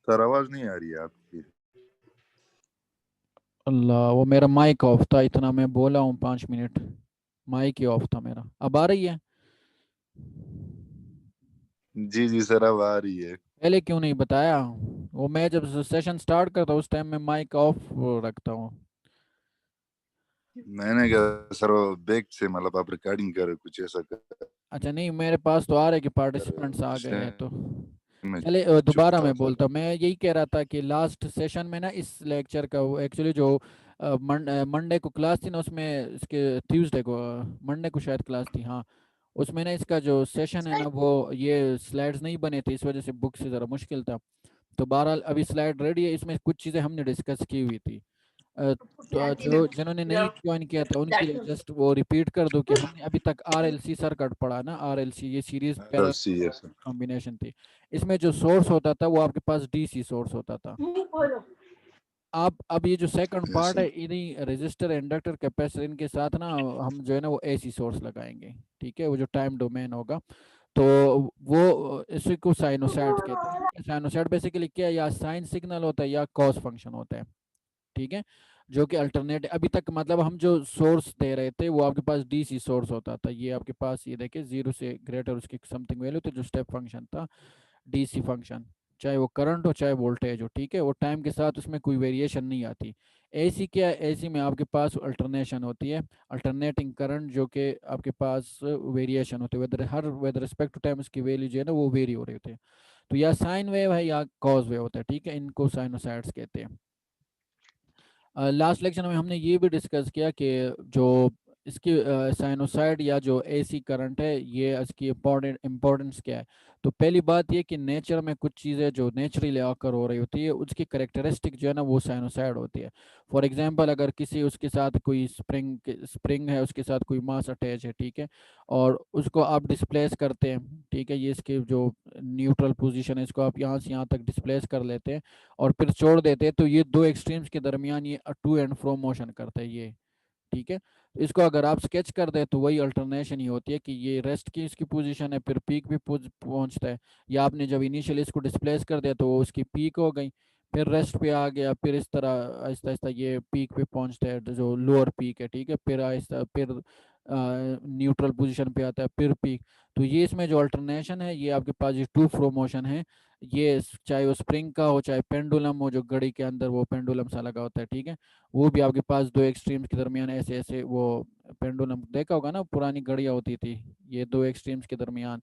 Sir आवाज नहीं आ रही है आपकी। अल्लाह, वो मेरा माइक ऑफ था, इतना मैं बोला हूँ 5 मिनट, माइक ही ऑफ था मेरा। अब आ रही है? जी जी सर अब आ रही है। पहले क्यों नहीं बताया? वो मैं जब सेशन स्टार्ट करता हूँ उस टाइम में माइक ऑफ रखता हूँ। मैंने कहा सर वो बैक से मतलब आप रिकॉर्डिंग कर कुछ ऐसा अच्छा, नहीं मेरे पास तो आ रहा है कि कर रहे हो पार्टिसिपेंट्स आ उस गए हैं तो। टाइम में चले चुप दोबारा था मैं सर। बोलता हूँ। मैं यही कह रहा था कि लास्ट सेशन में ना इस लेक्चर का एक्चुअली जो मंडे को क्लास थी ना, उसमें इसके ट्यूसडे को, मंडे को शायद क्लास थी, हाँ। उसमें ना इसका जो सेशन है ना, वो ये स्लाइड्स नहीं बने थे, इस वजह से बुक से ज़रा मुश्किल था। तो बहरहाल अभी स्लाइड रेडी है, इसमें कुछ चीज़ें हमने डिस्कस की हुई थी। तो जो जिन्होंने नहीं ज्वाइन किया था उनके लिए जस्ट वो रिपीट कर दो कि हमने अभी तक RLC सर्किट पढ़ा ना, RLC ये सीरीज पैरेलल सी है सर। कॉम्बिनेशन थी। इसमें जो सोर्स होता था वो आपके पास DC सोर्स होता था। आप अब ये जो सेकंड यस पार्ट सर। है, इन्हीं रेजिस्टर, इंडक्टर, कैपेसिटर इनके साथ ना हम जो है ना वो AC सोर्स लगाएंगे, ठीक है, वो जो टाइम डोमेन होगा। तो वो इसी को साइनोसाइड कहते हैं। साइनोसाइड बेसिकली क्या है, या साइन सिग्नल होता है या कॉस फंक्शन होता है, ठीक है, जो कि अल्टरनेट अभी तक मतलब हम जो सोर्स दे रहे थे वो आपके पास DC सोर्स होता था। ये आपके पास ये देखिए 0 से ग्रेटर उसकी समथिंग वैल्यू, तो जो स्टेप फंक्शन था, DC फंक्शन, चाहे वो करंट हो चाहे वोल्टेज हो, ठीक है, वो टाइम के साथ उसमें कोई वेरिएशन नहीं आती। AC क्या है, AC में आपके पास अल्टरनेशन होती है, अल्टरनेटिंग करंट, जो कि आपके पास वेरिएशन होती है, वेदर हर विद रिस्पेक्ट टू टाइम उसकी वैल्यू जो है ना वो वेरी हो रही होती है। तो या साइन वेव है या कॉज वेव होता है, ठीक है, इनको साइनोसाइड्स कहते हैं। लास्ट लेक्चर में हमने ये भी डिस्कस किया कि जो इसकी साइनोसाइड या जो AC करंट है, ये इसकी इम्पोर्टेंस क्या है। तो पहली बात ये कि नेचर में कुछ चीज़ें जो नेचुरली आकर हो रही होती है उसकी करेक्टरिस्टिक जो है ना वो साइनोसाइड होती है। फॉर एग्जांपल, अगर किसी उसके साथ कोई स्प्रिंग है, उसके साथ कोई मास अटैच है, ठीक है, और उसको आप डिस्प्लेस करते हैं, ठीक है, ये इसकी जो न्यूट्रल पोजीशन है इसको आप यहाँ से यहाँ तक डिस्प्लेस कर लेते हैं और फिर छोड़ देते हैं, तो ये दो एक्सट्रीम्स के दरमियान ये टू एंड फ्रो मोशन करता है ये, ठीक है। तो इसको अगर आप स्केच कर दें तो वही अल्टरनेशन ही होती है कि ये रेस्ट की इसकी पोजीशन है, फिर पीक भी पहुंचता है। या आपने जब इनिशियली इसको डिस्प्लेस कर दिया तो वो उसकी पीक हो गई, फिर रेस्ट पे आ गया, फिर इस तरह आहिस्ता आहिस्ता ये पीक पे पहुंचता है, जो लोअर पीक है, ठीक है, फिर आहिस्ता फिर न्यूट्रल पोजीशन पे आता है, फिर पीक। तो ये इसमें जो अल्टरनेशन है, ये आपके पास ये टू फ्लो मोशन है। ये चाहे वो स्प्रिंग का हो चाहे पेंडुलम हो, जो घड़ी के अंदर वो पेंडुलम सा लगा होता है, ठीक है, वो भी आपके पास दो एक्सट्रीम्स के दरमियान ऐसे ऐसे वो पेंडुलम देखा होगा ना, पुरानी घड़ियाँ होती थी, ये दो एक्सट्रीम्स के दरमियान।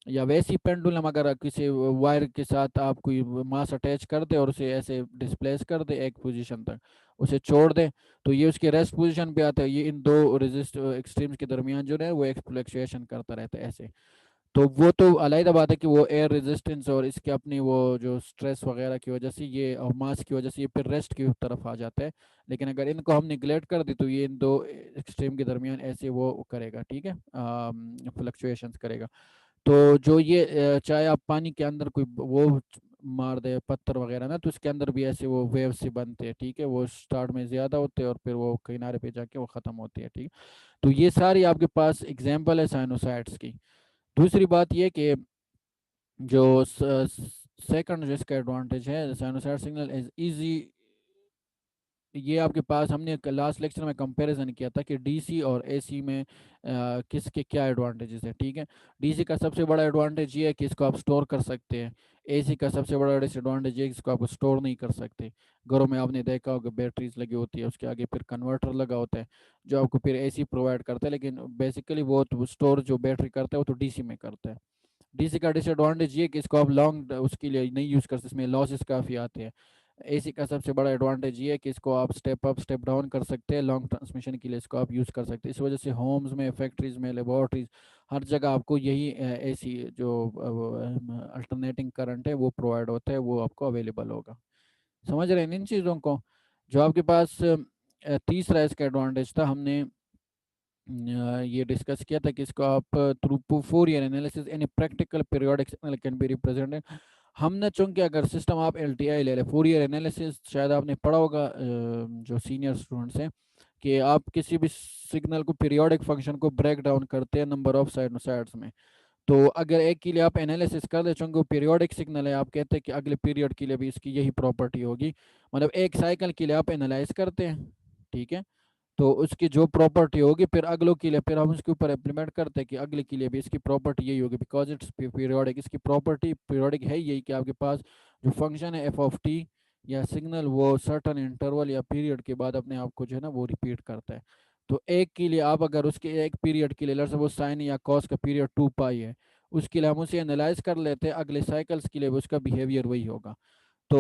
या वैसी पेंडुलम अगर किसी वायर के साथ आप कोई मास अटैच कर दे और उसे ऐसे डिस्प्लेस कर दे एक पोजीशन तक, उसे छोड़ दे, तो ये उसके रेस्ट पोजीशन पे आता है। ये इन दो रेजिस्ट एक्सट्रीम्स के दरमियान जो है वो एक फ्लक्चुएशन करता रहता है ऐसे। तो वो तो अलग बात है कि वो एयर रेजिस्टेंस और इसके अपनी वो जो स्ट्रेस वगैरह की वजह से ये और मास की वजह से ये फिर रेस्ट की तरफ आ जाता है। लेकिन अगर इनको हम निगलेक्ट कर दी तो ये इन दो एक्सट्रीम के दरमियान ऐसे वो करेगा, ठीक है, फ्लक्चुएशंस करेगा। तो जो ये चाहे आप पानी के अंदर कोई वो मार दे पत्थर वगैरह ना, तो उसके अंदर भी ऐसे वो वेव से बनते हैं, ठीक है, वो स्टार्ट में ज़्यादा होते हैं और फिर वो किनारे पे जाके वो ख़त्म होती है, ठीक है। तो ये सारी आपके पास एग्जाम्पल है साइनोसाइड्स की। दूसरी बात ये कि जो सेकंड जो इसका एडवांटेज है, साइनोसाइड सिग्नल इज इजी। ये आपके पास हमने लास्ट लेक्चर में कंपैरिजन किया था कि DC और AC में किसके क्या एडवांटेजेस है, ठीक है। DC का सबसे बड़ा एडवांटेज ये है कि इसको आप स्टोर कर सकते हैं। AC का सबसे बड़ा डिसएडवांटेज ये है कि इसको आप स्टोर नहीं कर सकते। घरों में आपने देखा होगा बैटरीज लगी होती है, उसके आगे फिर कन्वर्टर लगा होता है जो आपको फिर AC प्रोवाइड करता है, लेकिन बेसिकली वो तो स्टोर जो बैटरी करता है वो तो DC में करता है। DC का डिसएडवांटेज ये कि इसको आप लॉन्ग उसके लिए नहीं यूज़ कर सकते, इसमें लॉसेस काफ़ी आते हैं। AC का सबसे बड़ा एडवांटेज ये है कि इसको आप स्टेप अप स्टेप डाउन कर सकते हैं, लॉन्ग ट्रांसमिशन के लिए इसको आप यूज़ कर सकते हैं। इस वजह से होम्स में, फैक्ट्रीज में, लेबॉर्ट्रीज, हर जगह आपको यही AC जो अल्टरनेटिंग करंट है वो प्रोवाइड होता है, वो आपको अवेलेबल होगा। समझ रहे हैं इन चीज़ों को। जो आपके पास तीसरा इसका एडवांटेज था, हमने ये डिस्कस किया था कि इसको आप through Fourier analysis any practical periodic signal can be represented. हमने चूंकि अगर सिस्टम आप LTI ले लें, फोरियर एनालिसिस शायद आपने पढ़ा होगा जो सीनियर स्टूडेंट्स हैं, कि आप किसी भी सिग्नल को पीरियोडिक फंक्शन को ब्रेक डाउन करते हैं नंबर ऑफ साइनोसाइड्स में। तो अगर एक के लिए आप एनालिसिस कर दे, चूंकि वो पीरियोडिक सिग्नल है, आप कहते हैं कि अगले पीरियड के लिए भी इसकी यही प्रॉपर्टी होगी, मतलब एक साइकिल के लिए आप एनालाइज करते हैं, ठीक है, तो उसकी जो प्रॉपर्टी होगी फिर अगलों के लिए फिर हम उसके ऊपर इम्प्लीमेंट करते हैं कि अगले के लिए भी इसकी प्रॉपर्टी यही होगी, बिकॉज इट्स पीरियोडिक, इसकी प्रॉपर्टी पीरियोडिक है यही कि आपके पास जो फंक्शन है एफ ऑफ टी या सिग्नल वो सर्टन इंटरवल या पीरियड के बाद अपने आप को जो है ना वो रिपीट करता है। तो एक के लिए आप अगर उसके एक पीरियड के लिए लेट्स सपोज साइन या कॉस का पीरियड 2 पाई है, उसके लिए हम उसे एनालाइज कर लेते हैं, अगले साइकिल्स के लिए भी उसका बिहेवियर वही होगा। तो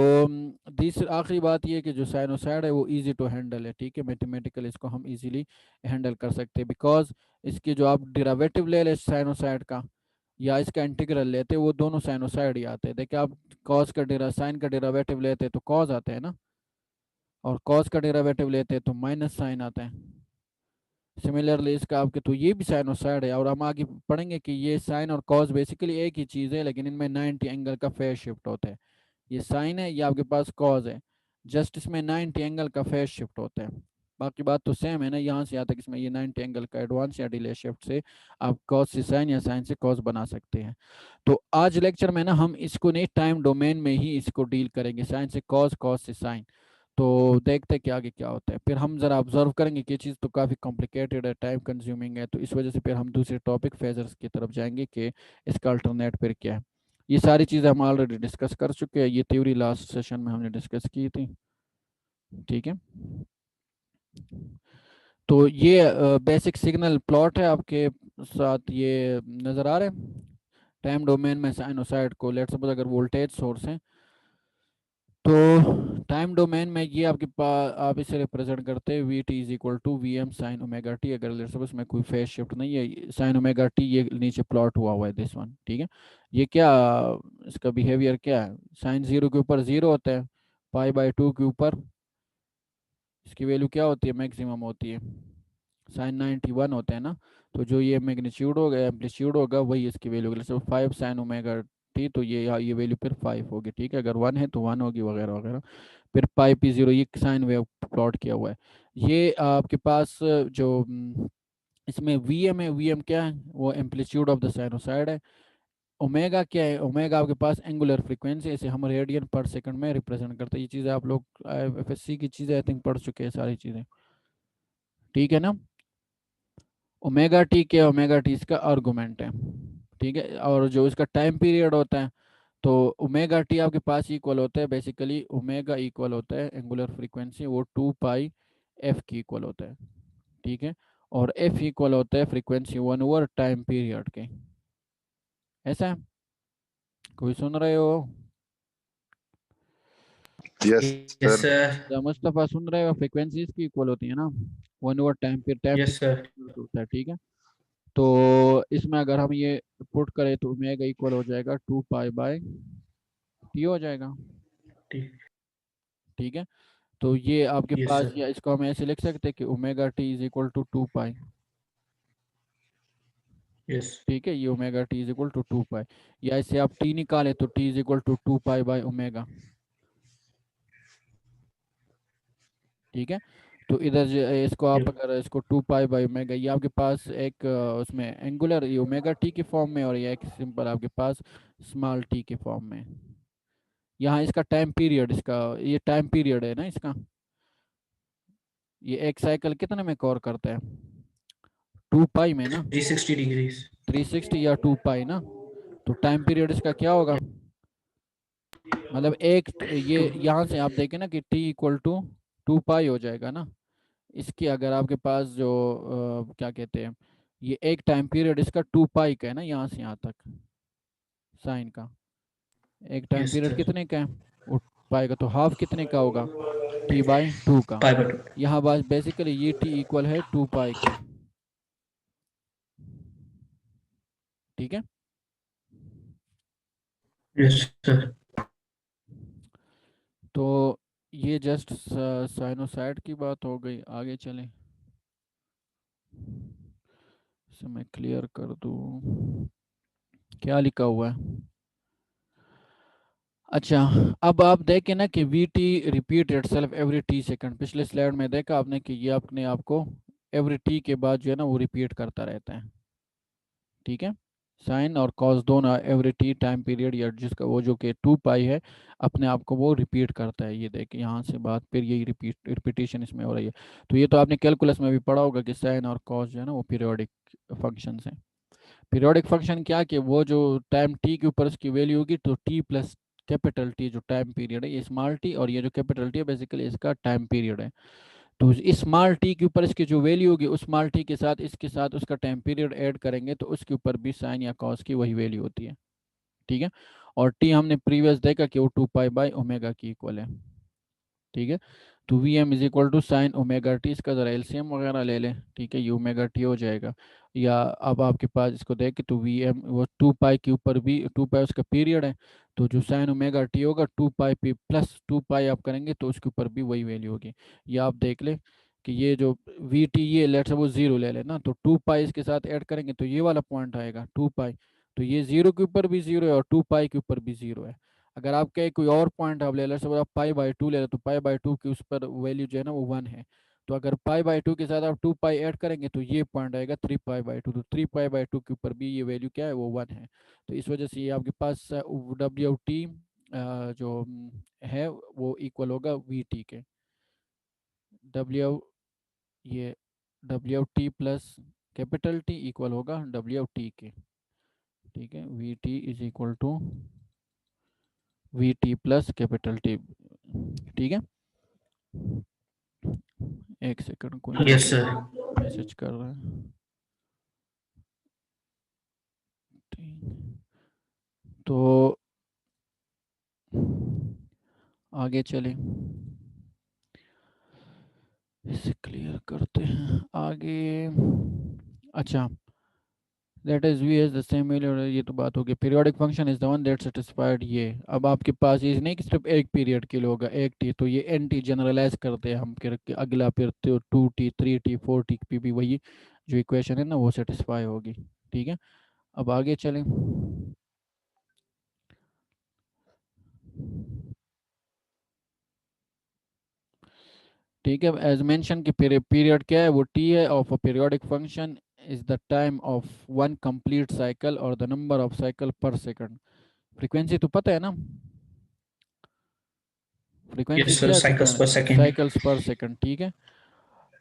तीसरी आखिरी बात ये है कि जो साइनोसाइड है वो इजी टू हैंडल है, ठीक है, मैथमेटिकल इसको हम इजीली हैंडल कर सकते हैं, बिकॉज इसकी जो आप डेरिवेटिव ले ले साइनोसाइड का या इसका इंटीग्रल लेते वो दोनों साइनोसाइड ही आते हैं। देखिए आप कॉस का डेरा साइन का डेरिवेटिव लेते तो कॉस आते हैं ना, और कॉस का डेरिवेटिव लेते तो माइनस साइन आता है। सिमिलरली इसका आपके तो ये भी साइनोसाइड है, और हम आगे पढ़ेंगे कि ये साइन और कॉस बेसिकली एक ही चीज़ है, लेकिन इनमें 90 एंगल का फेज शिफ्ट होता है। ये साइन है, ये आपके पास कॉज है, जस्ट इसमें 90 एंगल का फेज शिफ्ट होता है, बाकी बात तो सेम है ना, यहाँ से यहाँ तक इसमें ये 90 एंगल का एडवांस या डिले शिफ्ट से आप कॉस से साइन या साइन से कॉस बना सकते हैं। तो आज लेक्चर में ना हम इसको नहीं टाइम डोमेन में ही इसको डील करेंगे, साइन से कॉस, कॉस से साइन। तो देखते हैं कि आगे क्या होता है, फिर हम जरा ऑब्जर्व करेंगे कि ये चीज़ तो काफ़ी कॉम्प्लिकेटेड है, टाइम कंज्यूमिंग है, तो इस वजह से फिर हम दूसरे टॉपिक फेजर्स की तरफ जाएंगे कि इसका अल्टरनेट फिर क्या है। ये सारी चीज़ें हम ऑलरेडी डिस्कस कर चुके हैं, ये थ्योरी लास्ट सेशन में हमने डिस्कस की थी, ठीक है। तो ये बेसिक सिग्नल प्लॉट है आपके साथ, ये नज़र आ रहे हैं टाइम डोमेन में साइनोसाइड को, लेट्स सपोज अगर वोल्टेज सोर्स है तो टाइम डोमेन में ये आपके पास आप इसे रिप्रेजेंट करते हैं V T is equal to V M sine omega T, अगर लेट्स सपोज में कोई फेज शिफ्ट नहीं है, साइन ओमेगा टी ये नीचे प्लॉट हुआ है दिस वन, ठीक है। ये क्या इसका बिहेवियर क्या है, साइन जीरो के ऊपर जीरो होता है, पाई बाई टू के ऊपर इसकी वैल्यू क्या होती है, मैक्सिमम होती है, साइन 91 होता है ना, तो जो ये मैग्नीट्यूड होगा एम्पलीट्यूड होगा वही इसकी वैल्यू होगी, जैसे 5 साइन ओमेगा टी, तो ये वैल्यू फिर 5 होगी, ठीक है, अगर 1 है तो 1 होगी वगैरह वगैरह। फिर पाई पी जीरो ये साइन वेव प्लॉट किया हुआ है। ये आपके पास जो इसमें वी एम है, वी एम क्या है, वो एम्पलीट्यूड ऑफ द साइनोसाइड है। ओमेगा क्या है, ओमेगा आपके पास एंगुलर फ्रीक्वेंसी, इसे हम रेडियन पर सेकंड में रिप्रेजेंट करते हैं। ये चीज़ें आप लोग एफएससी की चीज़ें आई थिंक पढ़ चुके हैं सारी चीज़ें, ठीक है ना। ओमेगा टी क्या, ओमेगा टी इसका आर्गुमेंट है, ठीक है, और जो इसका टाइम पीरियड होता है तो ओमेगा टी आपके पास इक्वल होता है, बेसिकली ओमेगा इक्वल होता है एंगुलर फ्रीक्वेंसी, वो 2 पाई एफ की इक्वल होता है, ठीक है, और एफ इक्वल होता है फ्रीक्वेंसी 1 ओवर टाइम पीरियड के। ऐसा है, कोई सुन रहे हो? Yes yes sir. Sir. Mustafa सुन रहे हो, फ्रीक्वेंसी इसकी इक्वल होती है ना, 1 ओवर टाइम, फिर टाइम यस सर। होता है, ठीक है। तो इसमें अगर हम ये पुट करें तो ओमेगा इक्वल हो जाएगा 2 पाई बाई टी हो जाएगा, ठीक। ठीक है। तो ये आपके यस पास, सर। या इसको हम ऐसे लिख सकते हैं कि omega T is equal to 2 pi, yes. ठीक है, ये omega T is equal to 2 pi, या इसे आप टी निकालें तो T is equal to 2 pi by omega, ठीक है। तो इधर इसको आप अगर इसको 2 पाई बाई ओमेगा, ये आपके पास एक उसमें एंगुलर ये ओमेगा टी के फॉर्म में, और ये एक सिंपल आपके पास स्मॉल टी के फॉर्म में। यहाँ इसका टाइम पीरियड, इसका ये टाइम पीरियड है ना इसका, ये एक साइकिल कितने में कवर करता है, 2 पाई में ना, 360 डिग्रीज। 360 या 2 पाई ना, तो टाइम पीरियड इसका क्या होगा, मतलब एक ये यहाँ से आप देखें ना कि टी इक्वल टू 2 पाई हो जाएगा ना, इसकी अगर आपके पास जो क्या कहते हैं, ये एक टाइम पीरियड इसका 2 पाई का है ना, यहाँ से यहाँ तक साइन का एक टाइम यस पीरियड सर। कितने का है, वो पाई का, तो हाफ कितने का होगा, T/2 का। Pi by 2। यहाँ बस बेसिकली ये टी इक्वल है 2 पाई के, ठीक है। Yes sir. तो ये जस्ट साइनोसाइड की बात हो गई, आगे चलें, इसे मैं क्लियर कर दूं, क्या लिखा हुआ है। अच्छा, अब आप देखें ना कि we T repeat itself every T second, पिछले स्लाइड में देखा आपने कि ये अपने आप को एवरी टी के बाद जो है ना वो रिपीट करता रहता है, ठीक है, साइन और कॉस दोनों एवरी टी टाइम पीरियड, या जिसका वो जो कि 2 पाई है अपने आप को वो रिपीट करता है। ये देखिए यहाँ से बात फिर यही रिपीटेशन इसमें हो रही है। तो ये तो आपने कैलकुलस में भी पढ़ा होगा कि साइन और कॉस जो है ना वो पीरियोडिक फंक्शंस हैं। पीरियोडिक फंक्शन क्या कि वो जो टाइम टी के ऊपर उसकी वैल्यू होगी, तो टी प्लस कैपिटल टी जो टाइम पीरियड है, ये स्मॉल टी, और ये जो कैपिटल टी है बेसिकली इसका टाइम पीरियड है। तो इस स्मॉल टी के ऊपर इसकी जो वैल्यू होगी, उस स्मॉल टी के साथ इसके साथ उसका टाइम पीरियड ऐड करेंगे तो उसके ऊपर भी साइन या कॉस की वही वैल्यू होती है। ठीक है। और टी हमने प्रीवियस देखा कि वो 2 पाई/ओमेगा की इक्वल है। ठीक है। तो V M is equal to sine omega T, इसका जरा एलसीएम वगैरह ले लें। ठीक है, ये ओमेगा टी हो जाएगा। या अब आपके पास इसको देख के तो वी एम वो 2 पाई के ऊपर भी 2 पाई उसका पीरियड है, तो जो साइन ओमेगा टी होगा 2 पाई पी प्लस 2 पाई आप करेंगे तो उसके ऊपर भी वही वैल्यू होगी। ये आप देख लें कि ये जो वी टी ये लेट से वो जीरो ले लेना, तो 2 पाई इसके साथ ऐड करेंगे तो ये वाला पॉइंट आएगा 2 पाई। तो ये जीरो के ऊपर भी जीरो है और 2 पाई के ऊपर भी जीरो है। अगर आप कहे कोई और पॉइंट आप ले लें, सपोज आप पाई/2 ले लें, तो पाई/2 की उस पर वैल्यू जो है ना वो 1 है। तो अगर पाई/2 के साथ आप 2 पाई ऐड करेंगे तो ये पॉइंट आएगा 3 पाई/2, तो 3 पाई/2 के ऊपर भी ये वैल्यू क्या है वो 1 है। तो इस वजह से ये आपके पास डब्ल्यू टी जो है वो इक्वल होगा वी टी के। डब्ल्यू ये W T plus capital T equal होगा डब्ल्यू टी के। ठीक है, V T is equal to V T plus capital T. ठीक है, एक सेकंड, कोई यस मुझे सर। मैसेज कर रहा है। ठीक। तो आगे चलें, इसे क्लियर करते हैं आगे। अच्छा, that is V has the same value, ये तो बात होगी। Periodic function is the one that satisfied. ये अब आपके पास ये नहीं कि सिर्फ एक पीरियड के लिए होगा एक टी, तो ये एन टी जनरलाइज करते हैं हम फिर अगला फिर तो 2 टी 3 टी 4 टी पे भी वही जो इक्वेशन है ना वो सेटिस्फाई होगी। ठीक है, अब आगे चलें। ठीक है, एज मेंशन कि पीरियड क्या है वो टी है of a periodic function is the time of one complete cycle और द नंबर ऑफ साइकिल पर सेकंड। फ्रीक्वेंसी तो पता है ना, फ्रीक्वेंसी यस सर, क्या है साइकिल्स सेकंड, पर सेकंड। साइकिल्स पर सेकंड। ठीक है,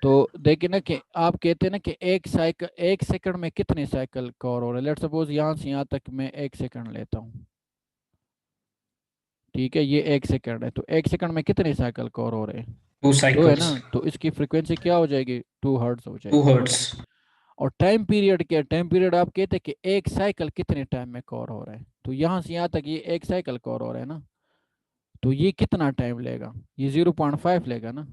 तो देखिए ना कि आप कहते हैं ना कि एक साइकिल एक सेकंड में कितने साइकिल कवर हो रहे हैं। लेट सपोज यहाँ से यहाँ तक मैं 1 सेकंड लेता हूँ। ठीक है, ये 1 सेकंड है, तो 1 सेकंड में कितने साइकिल कवर हो रहे हैं, टू दो है साइकिल्स। ना। तो इसकी फ्रीक्वेंसी क्या हो जाएगी, 2 हर्ट्ज हो टू जाएगी। हर्ट्स। और टाइम पीरियड क्या, टाइम पीरियड आप कहते हैं कि एक साइकिल कितने टाइम में कवर हो रहा है, तो यहाँ से यहाँ तक ये एक साइकिल कवर हो रहा है ना, तो ये कितना टाइम लेगा, ये 0.5 लेगा ना।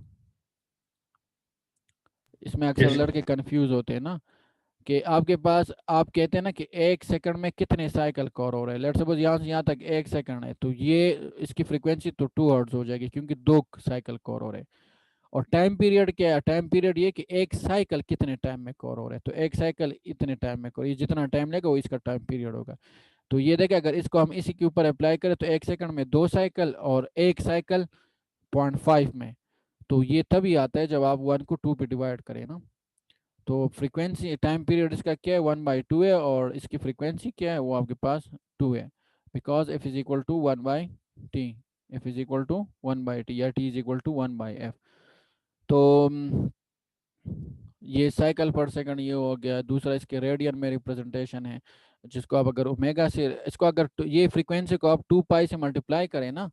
इसमें अक्सर यस। लड़के कंफ्यूज होते हैं ना कि आपके पास आप कहते हैं ना कि 1 सेकंड में कितने साइकिल कवर हो रहे हैं। लेट्स सपोज यहाँ से यहाँ तक 1 सेकंड है, तो ये इसकी फ्रीक्वेंसी तो 2 हर्ट्ज हो जाएगी क्योंकि 2 साइकिल कवर हो रहे हैं। और टाइम पीरियड क्या है, टाइम पीरियड ये कि एक साइकिल कितने टाइम में कवर हो रहा है, तो एक साइकिल इतने टाइम में कवर, ये जितना टाइम लेगा वो इसका टाइम पीरियड होगा। तो ये देखिए अगर इसको हम इसी के ऊपर अप्लाई करें तो 1 सेकंड में 2 साइकिल और एक साइकिल 0.5 में, तो ये तभी आता है जब आप 1 को 2 पे डिवाइड करें ना। तो फ्रीक्वेंसी टाइम पीरियड इसका क्या है 1/2 है, और इसकी फ्रीक्वेंसी क्या है वो आपके पास 2 है, because F is equal to 1/t, F is equal to 1/t या T is equal to 1/f। तो ये साइकिल पर सेकंड ये हो गया। दूसरा इसके रेडियन में रिप्रेजेंटेशन है, जिसको आप अगर ओमेगा से इसको अगर ये फ्रीक्वेंसी को आप 2 पाई से मल्टीप्लाई करें ना,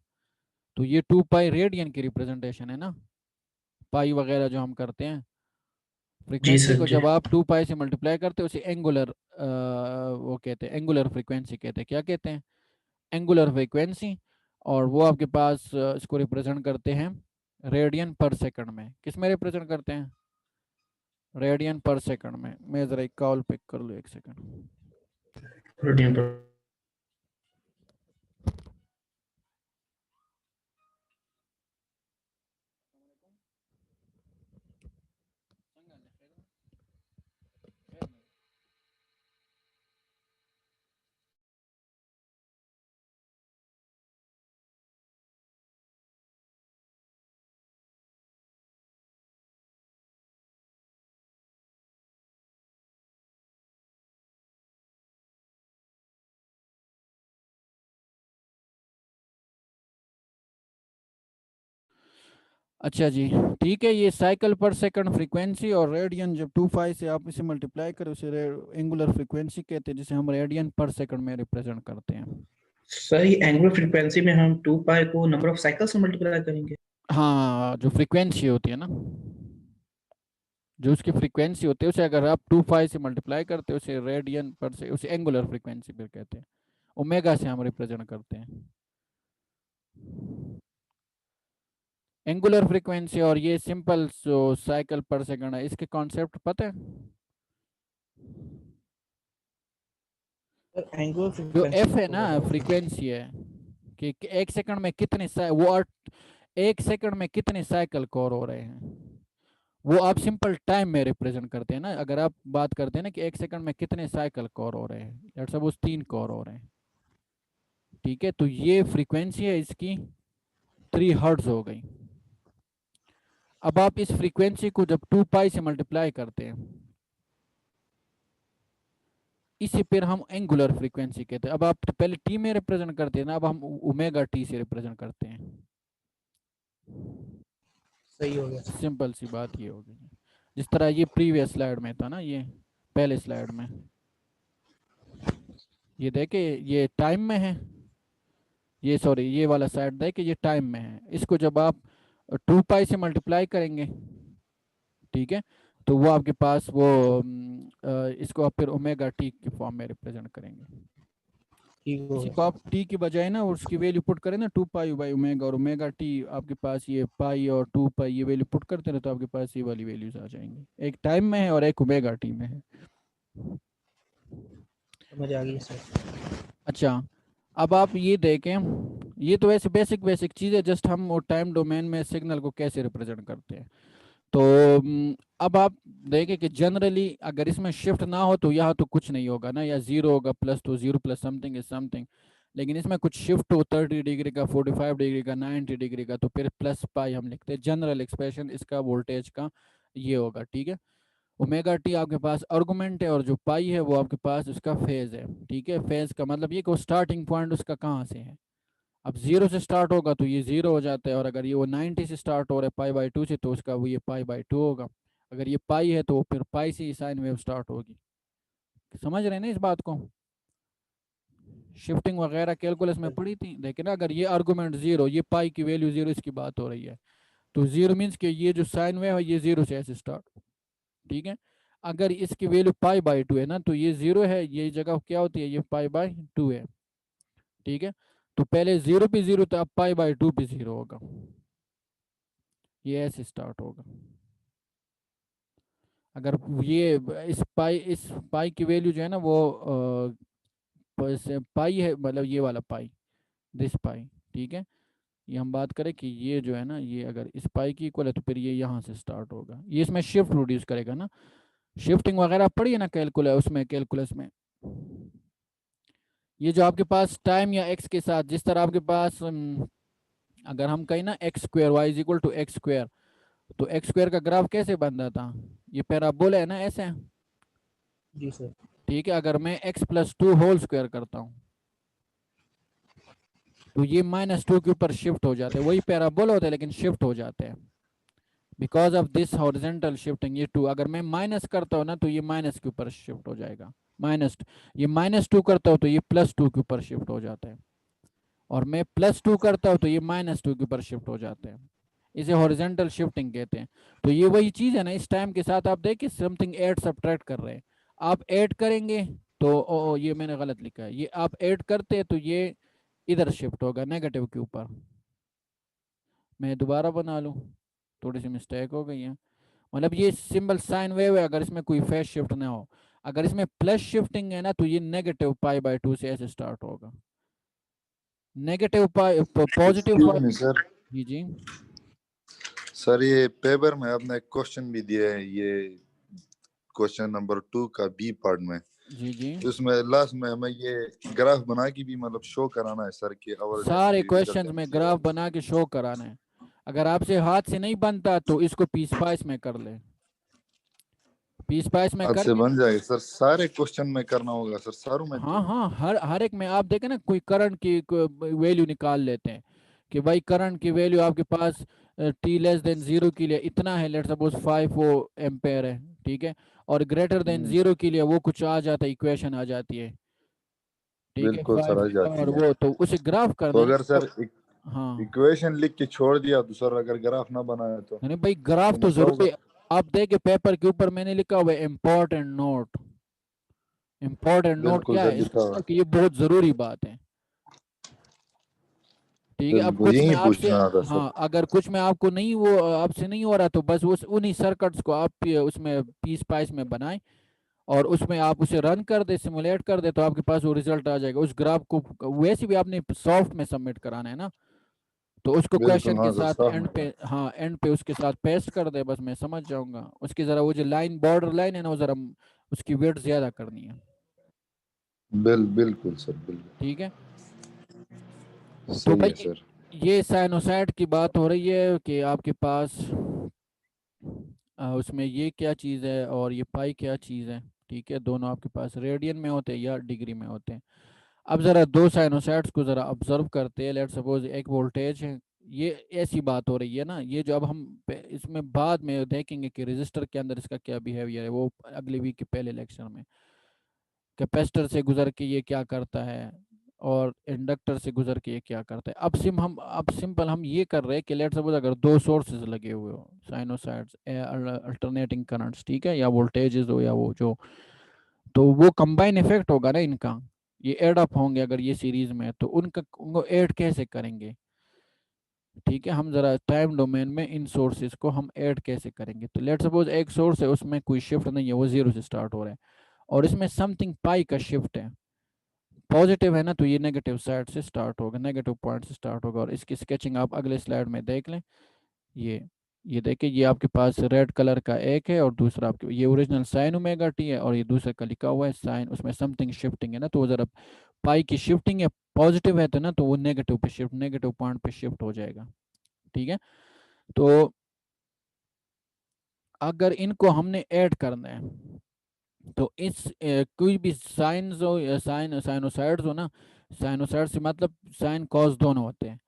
तो ये 2 पाई रेडियन की रिप्रेजेंटेशन है ना, पाई वगैरह जो हम करते हैं। जी फ्रीक्वेंसी सर को जी। जब आप 2 पाई से मल्टीप्लाई करते हैं उसे एंगुलर वो कहते हैं, एंगुलर फ्रीक्वेंसी कहते हैं। क्या कहते हैं, एंगुलर फ्रीक्वेंसी। और वो आपके पास इसको रिप्रेजेंट करते हैं रेडियन पर सेकंड में। किस में रिप्रेजेंट करते हैं, रेडियन पर सेकंड में। मैं ज़रा एक कॉल पिक कर लूँ, 1 सेकंड। रेडियन अच्छा जी, ठीक है। ये साइकिल पर सेकंड फ्रीक्वेंसी और रेडियन जब 2 पाई से आप इसे मल्टीप्लाई करें उसे एंगुलर फ्रीक्वेंसी कहते हैं, जिसे हम रेडियन पर सेकंड में रिप्रेजेंट करते हैं। सर ये एंगुलर फ्रीक्वेंसी में हम 2 पाई को नंबर ऑफ साइकिल से मल्टीप्लाई करेंगे। हाँ, जो फ्रीक्वेंसी होती है ना, जो उसकी फ्रीक्वेंसी होती है उसे अगर आप 2 पाई से मल्टीप्लाई करते हो उसे रेडियन पर से, उसे एंगुलर फ्रीक्वेंसी फिर कहते हैं। ओमेगा से हम रिप्रेजेंट करते हैं एंगुलर फ्रीक्वेंसी। और ये सिंपल जो साइकिल पर सेकंड है, इसके कॉन्सेप्ट पता है? एंगुलर जो फ्रीक्वेंसी एफ है को ना, बताओ। फ्रीक्वेंसी है कि एक सेकंड में कितने एक सेकंड में कितने साइकिल कवर हो रहे हैं, वो आप सिंपल टाइम में रिप्रेजेंट करते हैं ना। अगर आप बात करते हैं ना कि एक सेकंड में कितने साइकिल कवर हो रहे हैं, लेट्स सपोज 3 कवर हो रहे हैं, ठीक है, तो ये फ्रीक्वेंसी है इसकी 3 हर्ट्ज हो गई। अब आप इस फ्रीक्वेंसी को जब 2 पाई से मल्टीप्लाई करते हैं, इसे फिर हम एंगुलर फ्रीक्वेंसी कहते हैं। अब आप तो पहले टी में रिप्रेजेंट करते हैं ना, अब हम ओमेगा टी से रिप्रेजेंट करते हैं। सही हो गया। सिंपल सी बात ये हो गई, जिस तरह ये प्रीवियस स्लाइड में था ना, ये पहले स्लाइड में ये देखे ये टाइम में है, ये सॉरी ये वाला साइड देखे ये टाइम में है। इसको जब आप 2 पाई से मल्टीप्लाई करेंगे, ठीक है, तो वो आपके पास वो इसको आप फिर ओमेगा टी के फॉर्म में रिप्रेजेंट करेंगे। ठीक हो इसी गया। को आप टी की बजाय ना उसकी वैल्यू पुट करें ना 2 पाई/ओमेगा, और ओमेगा टी आपके पास ये पाई और 2 पाई ये वैल्यू पुट करते रहे तो आपके पास ये वाली वैल्यूज आ जाएंगी। एक टाइम में है और एक ओमेगा टी में है। समझ आ गई सर। अच्छा, अब आप ये देखें, ये तो वैसे बेसिक चीज़ है, जस्ट हम वो टाइम डोमेन में सिग्नल को कैसे रिप्रेजेंट करते हैं। तो अब आप देखें कि जनरली अगर इसमें शिफ्ट ना हो तो यहाँ तो कुछ नहीं होगा ना, या 0 होगा, प्लस तो 0 प्लस समथिंग इज समथिंग। लेकिन इसमें कुछ शिफ्ट हो 30 डिग्री का, 45 डिग्री का, 90 डिग्री का, तो फिर प्लस पाई हम लिखते हैं। जनरल एक्सप्रेशन इसका वोल्टेज का ये होगा, ठीक है। ओमेगा टी आपके पास आर्गुमेंट है और जो पाई है वो आपके पास उसका फेज है, ठीक है। फेज का मतलब ये कि स्टार्टिंग पॉइंट उसका कहाँ से है। अब 0 से स्टार्ट होगा तो ये 0 हो जाता है, और अगर ये वो 90 से स्टार्ट हो रहा है पाई/2 से तो उसका वो ये पाई/2 होगा। अगर ये पाई है तो फिर पाई से ही साइन वेव स्टार्ट होगी। समझ रहे हैं ना इस बात को? शिफ्टिंग वगैरह कैलकुलस में पढ़ी थी, लेकिन अगर ये आर्गुमेंट 0, ये पाई की वैल्यू 0, इसकी बात हो रही है, तो 0 मीन्स कि ये जो साइन वेव है ये 0 से ऐसे स्टार्ट, ठीक है। अगर इसकी वैल्यू पाई/2 है ना, तो ये 0 है, ये जगह क्या होती है, ये पाई/2 है, ठीक है। तो पहले 0 पे 0 था, अब पाई/2 पे 0 होगा, ये ऐसे स्टार्ट होगा। अगर ये इस पाई की वैल्यू जो है ना वो पाई है, मतलब ये वाला पाई, दिस पाई, ठीक है। ये हम बात करें कि ये जो है ना, ये अगर इस पाई की इक्वल है तो फिर ये यहाँ से स्टार्ट होगा, ये इसमें शिफ्ट प्रोड्यूस करेगा ना। शिफ्टिंग वगैरह पढ़ी है ना कैलकुलस, उसमें कैलकुलस में ये जो आपके पास टाइम या एक्स के साथ, जिस तरह आपके पास अगर हम कहें ना x² y = x², तो x² का ग्राफ कैसे बनता था, ये पैराबोला है ना, ऐसे। जी सर। ठीक है, अगर मैं x+2 होल स्क्वायर करता हूँ तो ये -2 के ऊपर शिफ्ट हो जाते हैं। वही पैराबोला होता है लेकिन शिफ्ट हो जाते हैं because of this horizontal shifting. ये 2 अगर मैं माइनस करता हूँ ना तो ये माइनस के ऊपर शिफ्ट हो जाएगा, ये -2 करता हूँ तो ये +2 के ऊपर शिफ्ट हो जाता है, और मैं +2 करता हूँ तो ये -2 के ऊपर शिफ्ट हो जाते हैं। इसे हॉरिजेंटल शिफ्टिंग कहते हैं। तो ये वही चीज़ है ना, इस टाइम के साथ आप देखिए समथिंग ऐड सब्ट्रैक्ट कर रहे हैं। आप ऐड करेंगे तो ये मैंने गलत लिखा है, ये आप ऐड करते हैं तो ये इधर शिफ्ट होगा नेगेटिव के ऊपर। मैं दोबारा बना लूँ, थोड़ी सी मिस्टेक हो गई है। मतलब ये सिंबल साइन वेव है अगर इसमें कोई फेज शिफ्ट ना हो। अगर इसमें प्लस शिफ्टिंग है ना तो ये नेगेटिव पाई/2 से ऐसे स्टार्ट होगा, नेगेटिव पाई पॉजिटिव एक्सक्यूज पाई। मी सर। जी जी सर ये पेपर में आपने एक क्वेश्चन भी दिया है, ये क्वेश्चन नंबर 2 का बी पार्ट में, जी जी उसमें लास्ट में हमें ये ग्राफ बना के भी मतलब शो कराना है सर कि आवर टाइम सारे की क्वेश्चंस रिजल्ट में ग्राफ बना के शो कराना है। अगर आपसे हाथ से नहीं बनता तो इसको पीस में कर ले, पीस में आज से करके। बन जाएगा सर, सारे क्वेश्चन में करना होगा सर, सारों में हाँ तो। हाँ, हर एक में आप देखें ना, कोई करंट की वैल्यू निकाल लेते हैं कि भाई करंट की वैल्यू आपके पास t लेस देन 0 के लिए इतना है, लेट्स सपोज 5 वो एम्पेयर है, ठीक है, और ग्रेटर देन 0 के लिए वो कुछ आ जाता है, इक्वेशन आ जाती है, ठीक है, बिल्कुल सर, 5 आ और जाती है। वो तो उसे ग्राफ तो करना है ना अगर तो, सर हाँ इक्वेशन लिख के छोड़ दिया तो सर अगर ग्राफ ना बनाया नहीं भाई ग्राफ तो तो मसला होगा। जरूरी, आप देखे पेपर के ऊपर मैंने लिखा हुआ है इम्पोर्टेंट नोट। इम्पोर्टेंट नोट बिल्कुल क्या सर, है, इसका लिखा हुआ मतलब कि ये बहुत जरूरी बात है, ठीक है। अब बिल्कुल, कुछ यही में आपसे, पूछना था सर। हाँ अगर कुछ में आपको नहीं, वो आपसे नहीं हो रहा तो बस उस उन्हीं सर्किट्स को आप उसमें पीस पाइस में बनाएं और उसमें आप उसे रन कर दे, सिमुलेट कर दे, तो आपके पास वो रिजल्ट आ जाएगा। उस ग्राफ को वैसे भी आपने सॉफ्ट में सबमिट कराना है ना, तो उसको बिल्कुल क्वेश्चन के हाँ सर, साथ साफ एंड में पे, हाँ एंड पे उसके साथ पेस्ट कर दे, बस मैं समझ जाऊंगा। उसकी जरा वो जो लाइन बॉर्डर लाइन है ना, वो जरा उसकी वेट ज्यादा करनी है, बिल्कुल सर, बिल्कुल ठीक है। तो सही भाई है सर। ये साइनोसाइड की बात हो रही है कि आपके पास उसमें ये क्या चीज़ है और ये पाई क्या चीज़ है, ठीक है। दोनों आपके पास रेडियन में होते हैं या डिग्री में होते हैं। अब ज़रा दो साइनोसाइड्स को ज़रा ऑब्जर्व करते हैं। लेट सपोज एक वोल्टेज है, ये ऐसी बात हो रही है ना, ये जो अब हम इसमें बाद में देखेंगे कि रजिस्टर के अंदर इसका क्या बिहेवियर है, वो अगले वीक के पहले लेक्चर में। कैपेसिटर से गुजर के ये क्या करता है और इंडक्टर से गुजर के ये क्या करता है। अब सिंपल हम ये कर रहे हैं कि लेट सपोज अगर दो सोर्सेज लगे हुए हो, साइनोसाइड्स अल्टरनेटिंग करंट्स, ठीक है, या वोल्टेजेस हो या वो जो, तो वो कंबाइन इफेक्ट होगा ना इनका, ये एड अप होंगे अगर ये सीरीज में है, तो उनको ऐड कैसे करेंगे, ठीक है। हम जरा टाइम डोमेन में इन सोर्सेज को हम ऐड कैसे करेंगे। तो लेट सपोज एक सोर्स है, उसमें कोई शिफ्ट नहीं है, वो जीरो से स्टार्ट हो रहा है, और इसमें समथिंग पाई का शिफ्ट है, पॉजिटिव है ना, तो ये नेगेटिव साइड से स्टार्ट होगा, नेगेटिव पॉइंट से स्टार्ट होगा। और इसकी स्केचिंग आप अगले स्लाइड में देख लें। ये देखिए, ये आपके पास रेड कलर का एक है और दूसरा आपके, ये ओरिजिनल साइन ओमेगा टी है और ये दूसरे का लिखा हुआ है साइन, उसमें समथिंग शिफ्टिंग है ना, तो वो जरा पाई की शिफ्टिंग है, पॉजिटिव है तो ना, तो वो नेगेटिव पे शिफ्ट, नेगेटिव पॉइंट पे शिफ्ट हो जाएगा, ठीक है। तो अगर इनको हमने ऐड करना है, तो इस कोई भी साइंस हो या साइनोसाइड्स हो ना, साइनोसाइड से मतलब साइन कॉस दोनों होते हैं।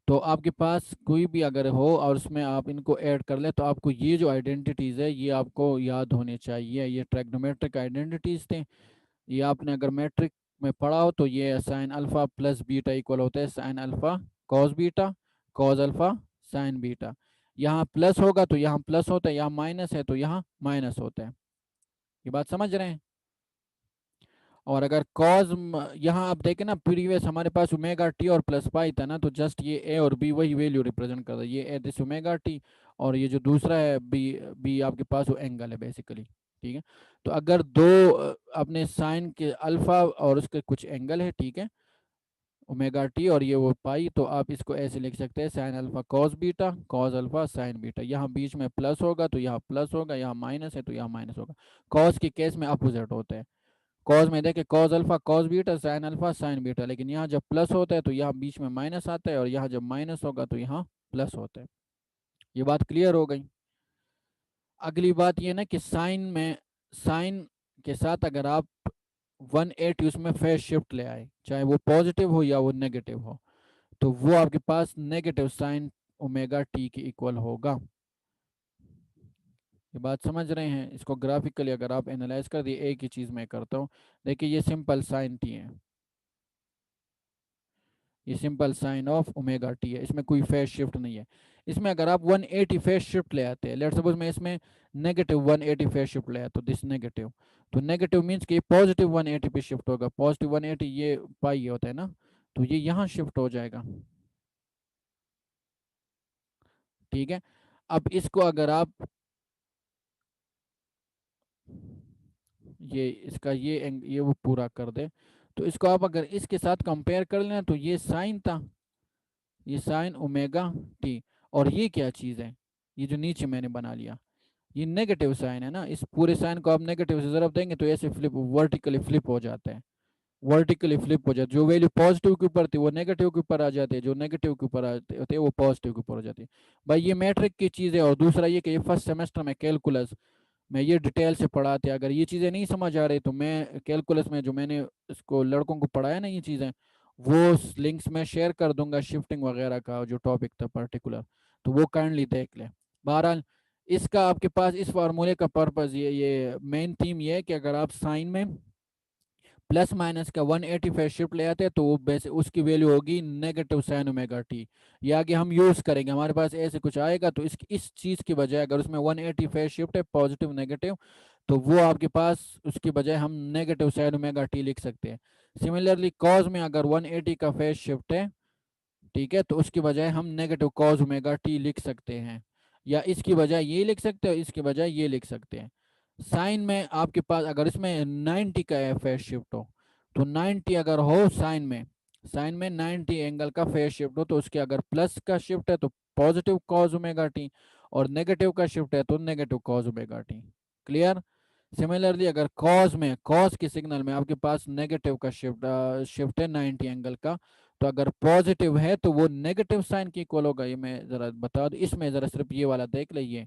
तो आपके पास कोई भी अगर हो और उसमें आप इनको ऐड कर ले, तो आपको ये जो आइडेंटिटीज है ये आपको याद होने चाहिए। ये ट्रैग्नोमेट्रिक आइडेंटिटीज थे, ये आपने अगर मैट्रिक में पढ़ा हो तो ये sine alpha plus beta equal होता है sine alpha cos beta, cos alpha sign beta. यहाँ प्लस होगा तो यहाँ प्लस होता है, यहाँ माइनस है तो यहाँ माइनस होता है। ये बात समझ रहे हैं। और अगर कॉज, यहाँ आप देखें ना, प्रीवियस हमारे पास ओमेगा टी और प्लस पाई था ना, तो जस्ट ये ए और बी वही वैल्यू रिप्रेजेंट करता है, ये ए दिस ओमेगा टी, और ये जो दूसरा है बी, बी आपके पास वो एंगल है बेसिकली, ठीक है। तो अगर दो अपने साइन के अल्फा और उसके कुछ एंगल है, ठीक है, ओमेगा टी और ये वो पाई, तो आप इसको ऐसे लिख सकते हैं sine alpha cos beta, cos alpha sign beta. यहाँ बीच में प्लस होगा तो यहाँ प्लस होगा, यहाँ माइनस है तो यहाँ माइनस होगा। कॉस के केस में अपोजिट होता है, कॉस में देखे cos alpha cos beta sine alpha sign beta, लेकिन यहाँ जब प्लस होता है तो यहाँ बीच में माइनस आता है, और यहाँ जब माइनस होगा तो यहाँ प्लस होता है। ये बात क्लियर हो गई। अगली बात ये ना कि साइन में, साइन के साथ अगर आप 180 उसमें फेज शिफ्ट ले आए, चाहे वो पॉजिटिव हो या वो नेगेटिव हो, तो वो आपके पास नेगेटिव साइन ओमेगा टी के इक्वल होगा। ये बात समझ रहे हैं। इसको ग्राफिकली अगर आप एनालाइज कर दिए, एक ही चीज मैं करता हूँ। देखिए ये सिंपल साइन टी है, ये simple sine of omega T है, इसमें कोई फेज शिफ्ट नहीं है। इसमें अगर आप 180 फेज शिफ्ट ले आते हैं, लेट सपोज मैं इसमें नेगेटिव 180 फेज शिफ्ट ले आया, तो दिस नेगेटिव, तो नेगेटिव मीन्स कि पॉजिटिव 180 पे शिफ्ट होगा, पॉजिटिव 180 ये पाई होता है ना, तो ये यहाँ शिफ्ट हो जाएगा, ठीक है। अब इसको अगर आप ये इसका ये वो पूरा कर दे, तो इसको आप अगर इसके साथ कंपेयर कर लेना, तो ये साइन था, ये साइन ओमेगा टी, और ये क्या चीज़ है, ये जो नीचे मैंने बना लिया, ये नेगेटिव साइन है ना। इस पूरे साइन को आप नेगेटिव से ज़रब देंगे तो ऐसे फ्लिप, वर्टिकली फ्लिप हो जाता है, वर्टिकली फ्लिप हो जाता है। जो वैल्यू पॉजिटिव के ऊपर थी वो नेगेटिव के ऊपर आ जाती है, जो नेगेटिव के ऊपर आते होते हैं वो पॉजिटिव के ऊपर हो जाती है। भाई ये मैट्रिक की चीज़ है। और दूसरा ये कि ये फर्स्ट सेमेस्टर में कैलकुलस मैं ये डिटेल से पढ़ाते, अगर ये चीज़ें नहीं समझ आ रही तो मैं कैलकुलस में जो मैंने इसको लड़कों को पढ़ाया ना ये चीज़ें, वो लिंक्स मैं शेयर कर दूंगा शिफ्टिंग वगैरह का जो टॉपिक था पर्टिकुलर, तो वो काइंडली देख ले। बहरहाल इसका आपके पास इस फार्मूले का पर्पस ये मेन थीम ये है कि अगर आप साइन में प्लस माइनस का 180 फेज शिफ्ट ले आते हैं तो वो वैसे उसकी वैल्यू होगी नेगेटिव साइन ओमेगा टी। ये आगे हम यूज करेंगे, हमारे पास ऐसे कुछ आएगा तो इस चीज की बजाय अगर उसमें 180 फेज शिफ्ट है पॉजिटिव नेगेटिव, तो वो आपके पास उसकी बजाय हम नेगेटिव साइन ओमेगा टी लिख सकते हैं। सिमिलरली कॉज में अगर 180 का फेज शिफ्ट है, ठीक है, तो उसकी बजाय हम नेगेटिव कॉज ओमेगा टी लिख सकते हैं, या इसकी बजाय ये लिख सकते हो, इसकी बजाय ये लिख सकते हैं। साइन में आपके पास अगर इसमें 90 का फेज शिफ्ट हो, तो 90 अगर हो साइन में 90 एंगल का फेज शिफ्ट हो, तो उसके अगर प्लस का शिफ्ट है तो पॉजिटिव कॉज ओमेगा टी, और नेगेटिव का शिफ्ट है तो negative cause omega T. Clear? Similarly अगर कॉज के सिग्नल में आपके पास नेगेटिव का शिफ्ट है 90 एंगल का, तो अगर पॉजिटिव है तो वो नेगेटिव साइन की इक्वल होगा। ये मैं जरा बता दूं, इसमें जरा सिर्फ ये वाला देख लीजिए,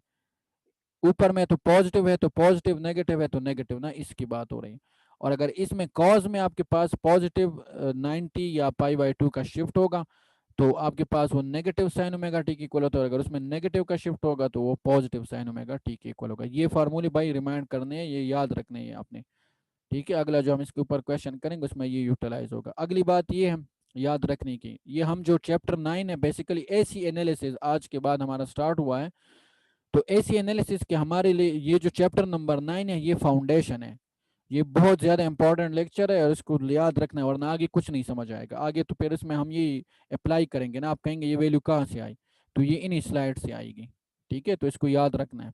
ऊपर में तो पॉजिटिव है तो पॉजिटिव, नेगेटिव है तो नेगेटिव ना, इसकी बात हो रही है। और अगर इसमें कॉज में आपके पास पॉजिटिव 90 या पाई/2 का शिफ्ट होगा, तो आपके पास वो नेगेटिव साइन ओमेगा टी की इक्वल होता है, अगर उसमें नेगेटिव का शिफ्ट होगा तो वो पॉजिटिव साइन ओमेगा टी की इक्वल होगा। ये फार्मूले भाई रिमाइंड करने हैं, ये याद रखने हैं आपने, ठीक है। अगला जो हम इसके ऊपर क्वेश्चन करेंगे उसमें ये यूटिलाइज होगा। अगली बात ये है याद रखने की, ये हम जो चैप्टर 9 है बेसिकली एसी एनालिसिस आज के बाद हमारा स्टार्ट हुआ है, तो एसी एनालिसिस के हमारे लिए ये जो चैप्टर नंबर 9 है ये फाउंडेशन है। ये बहुत ज़्यादा इंपॉर्टेंट लेक्चर है और इसको याद रखना है, वरना आगे कुछ नहीं समझ आएगा। आगे तो फिर इसमें हम ये अप्लाई करेंगे ना, आप कहेंगे ये वैल्यू कहाँ से आई, तो ये इन्हीं स्लाइड से आएगी, ठीक है, तो इसको याद रखना है।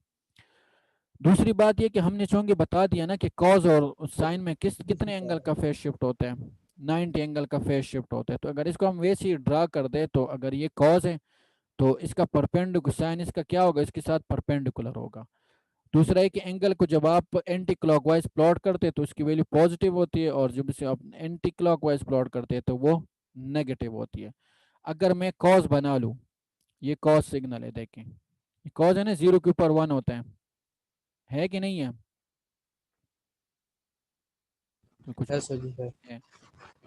दूसरी बात ये कि हमने चूंकि बता दिया ना कि कॉज और साइन में कितने एंगल का फेज शिफ्ट होता है, 90 एंगल का फेज शिफ्ट होता है। तो अगर इसको हम वैसे ही ड्रा कर दे, तो अगर ये कॉज है तो इसका परपेंडिकुलर साइन इसका क्या होगा, इसके साथ परपेंडिकुलर होगा। दूसरा है कि एंगल को जब आप एंटी क्लॉकवाइज प्लॉट करते हैं तो उसकी वैल्यू पॉजिटिव होती है, और जब इसे आप एंटी क्लॉकवाइज प्लॉट करते हैं तो वो नेगेटिव होती है। अगर मैं कॉज बना लूँ, ये कॉज सिग्नल है, देखें ये कॉज है ना, 0 के ऊपर 1 होता है कि नहीं है? तो कुछ है।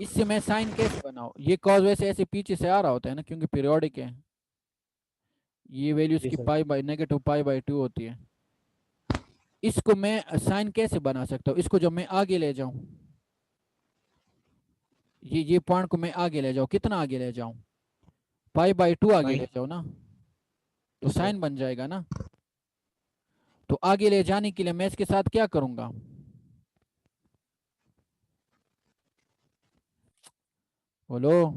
इससे मैं साइन कैसे बनाऊं, ये कॉज वैसे ऐसे पीछे से आ रहा होता है ना क्योंकि पीरियोडिक है, ये वैल्यू इसकी नेगेटिव पाई/2 होती है। इसको मैं साइन कैसे बना सकता हूँ, इसको जब मैं आगे ले जाऊं, ये पॉइंट को मैं आगे ले जाऊं, कितना आगे ले जाऊं, पाई/2 आगे ले जाओ ना, तो साइन बन जाएगा ना। तो आगे ले जाने के लिए मैं इसके साथ क्या करूंगा, बोलो?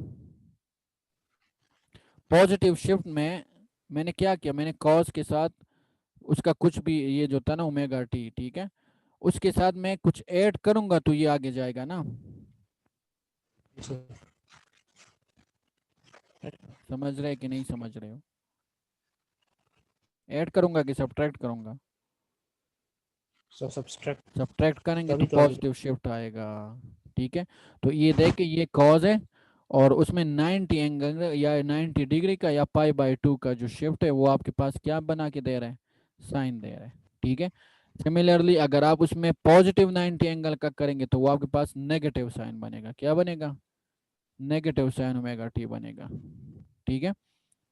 पॉजिटिव शिफ्ट में मैंने क्या किया, मैंने कॉज के साथ उसका कुछ भी ये जो था ना ओमेगा टी, ठीक है, उसके साथ मैं कुछ ऐड करूंगा तो ये आगे जाएगा ना। समझ रहे कि नहीं समझ रहे हो? ऐड करूंगा कि सब्ट्रैक्ट करूंगा? सब्ट्रैक्ट करेंगे तो पॉजिटिव शिफ्ट आएगा, ठीक है। तो ये देखे ये कॉज है और उसमें 90 एंगल या 90 डिग्री का या पाई/2 का जो शिफ्ट है वो आपके पास क्या बना के दे रहा है, साइन दे रहा है, ठीक है। सिमिलरली अगर आप उसमें पॉजिटिव 90 एंगल का करेंगे तो वो आपके पास नेगेटिव साइन बनेगा, क्या बनेगा, नेगेटिव साइन ओमेगा टी बनेगा, ठीक है।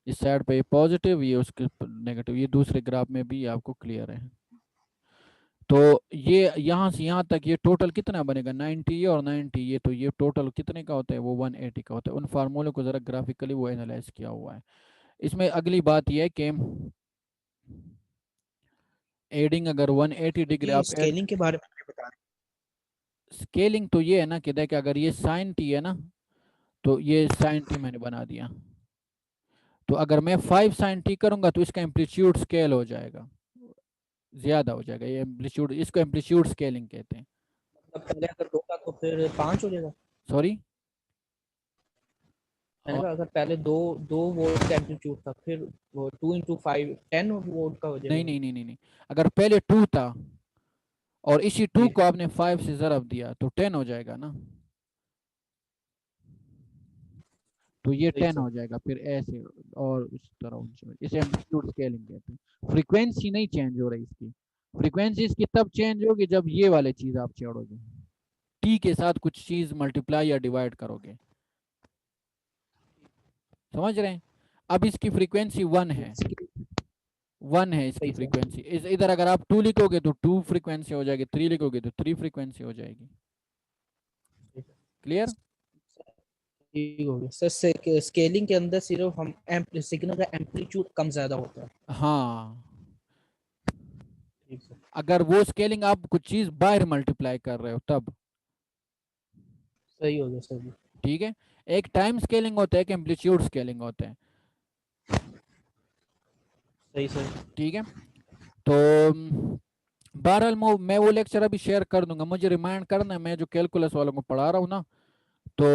इस साइड पे पॉजिटिव, ये उसके नेगेटिव, ये दूसरे ग्राफ में भी आपको क्लियर है। तो ये यहाँ से यहाँ तक ये टोटल कितना बनेगा, 90 और 90, ये तो ये टोटल कितने का होता है, वो 180 का होता है। उन फार्मूले को जरा ग्राफिकली वो एनालाइज किया हुआ है। इसमें अगली बात ये है कि एडिंग अगर 180 डिग्री आप स्केलिंग के बारे में बता रहे स्केलिंग तो ये है ना कि देखिए अगर ये साइन टी है ना, तो ये साइन टी मैंने बना दिया, तो अगर मैं 5 साइन टी करूंगा तो इसका एम्पलीट्यूड स्केल हो जाएगा, ज्यादा हो जाएगा, ये एम्पलीट्यूड, इसको एम्पलीट्यूड स्केलिंग कहते हैं। मतलब पहले अगर 2 था तो फिर 5 हो जाएगा, सॉरी, मैंने कहा अगर पहले 2 वोल्ट का एम्पलीट्यूड था फिर वो 2 × 5 10 वोल्ट का हो जाएगा। नहीं नहीं नहीं नहीं नहीं, अगर पहले 2 था और इसी 2 को आपने 5 से ज़रब दिया तो 10 हो जाएगा ना, तो ये 10 हो जाएगा, फिर ऐसे और उस तरह, इसे एम्पलीट्यूड स्केलिंग कहते हैं। फ्रीक्वेंसी नहीं चेंज हो रही इसकी, फ्रीक्वेंसी इसकी तब चेंज होगी जब ये वाले चीज़ आप छेड़ोगे, टी के साथ कुछ चीज़ मल्टीप्लाई या डिवाइड करोगे, समझ रहे हैं? अब इसकी फ्रीक्वेंसी 1 है, 1 है इसकी सही सर। फ्रीक्वेंसी। इधर अगर आप 2 लिखोगे तो 2 फ्रीक्वेंसी हो जाएगी, 3 लिखोगे तो 3 फ्रीक्वेंसी हो जाएगी। क्लियर? ठीक हो गया सर। स्केलिंग के अंदर सिर्फ हम सिग्नल का एम्पलीट्यूड कम ज्यादा होता है। हाँ, ठीक सर। अगर वो स्केलिंग आप कुछ चीज बाहर मल्टीप्लाई कर रहे हो तब। सही हो गया सर जी। ठीक है, एक टाइम स्केलिंग होता है, एक एम्पलीट्यूड स्केलिंग होता है। सही सर। ठीक है, तो बहरहाल मैं वो लेक्चर अभी शेयर कर दूंगा, मुझे रिमाइंड करना है, मैं जो कैलकुलस वालों को पढ़ा रहा हूँ ना, तो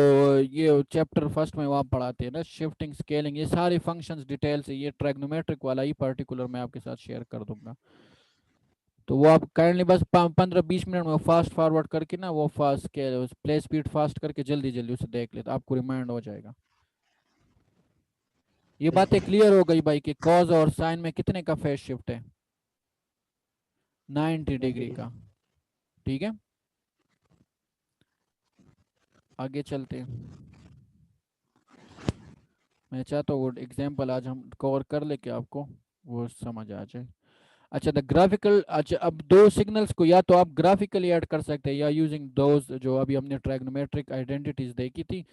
ये चैप्टर फर्स्ट में वहाँ पढ़ाते हैं ना, शिफ्टिंग स्केलिंग, ये सारी फंक्शंस डिटेल से, ये ट्रैग्नोमेट्रिक वाला ही पर्टिकुलर मैं आपके साथ शेयर कर दूंगा। तो वो आप काइंडली बस 15-20 मिनट में फास्ट फॉरवर्ड करके ना, वो फास्ट के प्ले स्पीड फास्ट करके जल्दी जल्दी उसे देख ले, तो आपको रिमाइंड हो जाएगा। ये बातें क्लियर हो गई भाई कि कॉज और साइन में कितने का फेज शिफ्ट है? 90 डिग्री का। ठीक है, आगे चलते हैं। मैं चाहता हूँ वो एग्जाम्पल आज हम कवर कर ले कि आपको वो समझ आ जाए। अच्छा, द ग्राफिकल, अच्छा अब दो सिग्नल्स को या तो आप ग्राफिकली ऐड कर सकते हैं या यूजिंग दोज, जो अभी हमने ट्रैग्नोमेट्रिक आइडेंटिटीज देखी थी